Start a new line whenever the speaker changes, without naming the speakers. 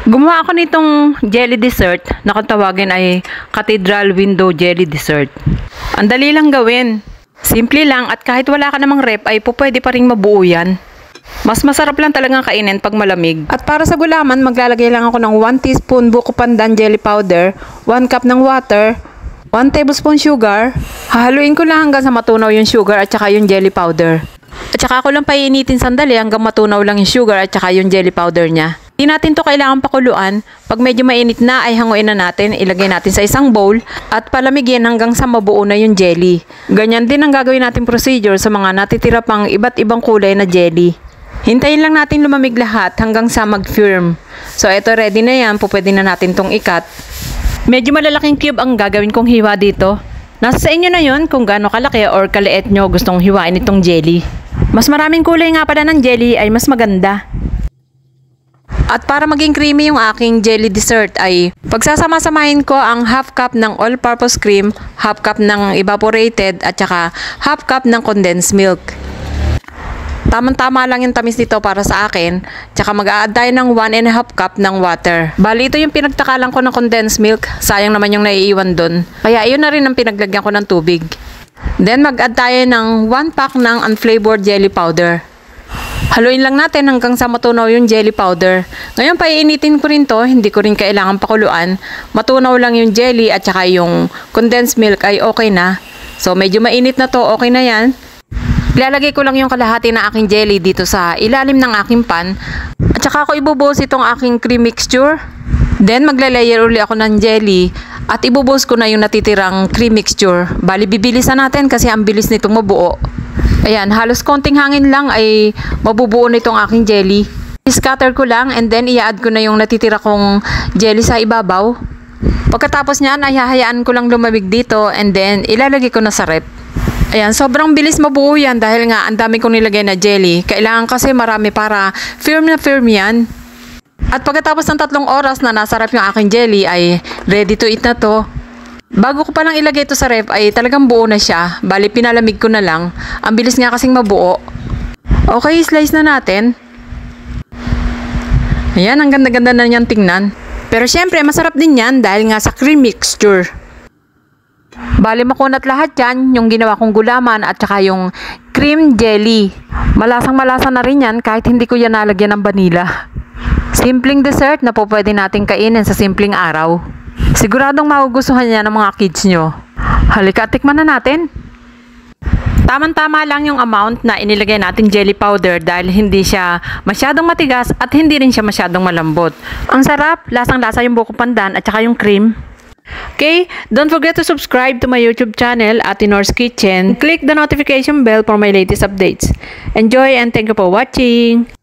Gumawa ako nitong jelly dessert na kung tawagin ay Cathedral Window Jelly Dessert. Ang dali lang gawin. Simple lang at kahit wala ka namang rep ay pwede pa rin mabuo yan. Mas masarap lang talagang kainin pag malamig. At para sa gulaman, maglalagay lang ako ng 1 teaspoon buko pandan jelly powder, 1 cup ng water, 1 tablespoon sugar. Hahaluin ko lang hanggang sa matunaw yung sugar at saka yung jelly powder. At saka ako lang painitin sandali hanggang matunaw lang yung sugar at saka yung jelly powder niya. Hindi natin to kailangan pakuluan. Pag medyo mainit na ay hanguin na natin, ilagay natin sa isang bowl at palamigin hanggang sa mabuo na yung jelly. Ganyan din ang gagawin natin procedure sa mga natitira pang iba't ibang kulay na jelly. Hintayin lang natin lumamig lahat hanggang sa mag-firm. So ito ready na yan, pwede na natin tong ikat. Medyo malalaking cube ang gagawin kong hiwa dito. Nasa sa inyo na yon kung gaano kalaki or kaliit nyo gustong hiwain itong jelly. Mas maraming kulay nga pala ng jelly ay mas maganda. At para maging creamy yung aking jelly dessert ay pagsasama-samahin ko ang half cup ng all-purpose cream, half cup ng evaporated at saka half cup ng condensed milk. Tamang-tama lang yung tamis nito para sa akin. Tsaka mag-a-add tayo ng 1½ cup ng water. Bali ito yung pinagtakalan ko ng condensed milk. Sayang naman yung naiiwan dun. Kaya iyon na rin ang pinaglagyan ko ng tubig. Then mag-add tayo ng 1 pack ng unflavored jelly powder. Haluin lang natin hanggang sa matunaw yung jelly powder. Ngayon paiinitin ko rin to, hindi ko rin kailangan pakuluan. Matunaw lang yung jelly at saka yung condensed milk ay okay na. So medyo mainit na to, okay na yan. Ilalagay ko lang yung kalahati ng aking jelly dito sa ilalim ng aking pan. At saka ako ibubuhos itong aking cream mixture. Then magla-layer uli ako ng jelly at ibubuhos ko na yung natitirang cream mixture. Bali bibilisan natin kasi ang bilis nitong mabuo. Ayan, halos konting hangin lang ay mabubuo nitong aking jelly. I-scatter ko lang and then i-add ko na yung natitira kong jelly sa ibabaw. Pagkatapos niyan ay hahayaan ko lang lumamig dito and then ilalagay ko na sa rep. Ayan, sobrang bilis mabuo yan dahil nga ang dami kong nilagay na jelly. Kailangan kasi marami para firm na firm yan. At pagkatapos ng 3 oras na nasarap yung aking jelly ay ready to eat na to. Bago ko palang ilagay ito sa ref ay talagang buo na siya. Bali pinalamig ko na lang. Ang bilis nga kasing mabuo. Okay, slice na natin. Ayan, ang ganda-ganda na niyan tingnan. Pero syempre masarap din yan dahil nga sa cream mixture. Bali makunat lahat yan, yung ginawa kong gulaman at saka yung cream jelly. Malasang-malasa na rin yan kahit hindi ko yan nalagyan ng vanilla. Simpleng dessert na po pwede nating kainin sa simpleng araw. Siguradong magugustuhan niya ng mga kids nyo. Halika, tikman na natin. Tamang-tama lang yung amount na inilagay natin jelly powder dahil hindi siya masyadong matigas at hindi rin siya masyadong malambot. Ang sarap, lasang-lasa yung buko pandan at saka yung cream. Okay, don't forget to subscribe to my YouTube channel, Ate Nor's Kitchen. Click the notification bell for my latest updates. Enjoy and thank you for watching.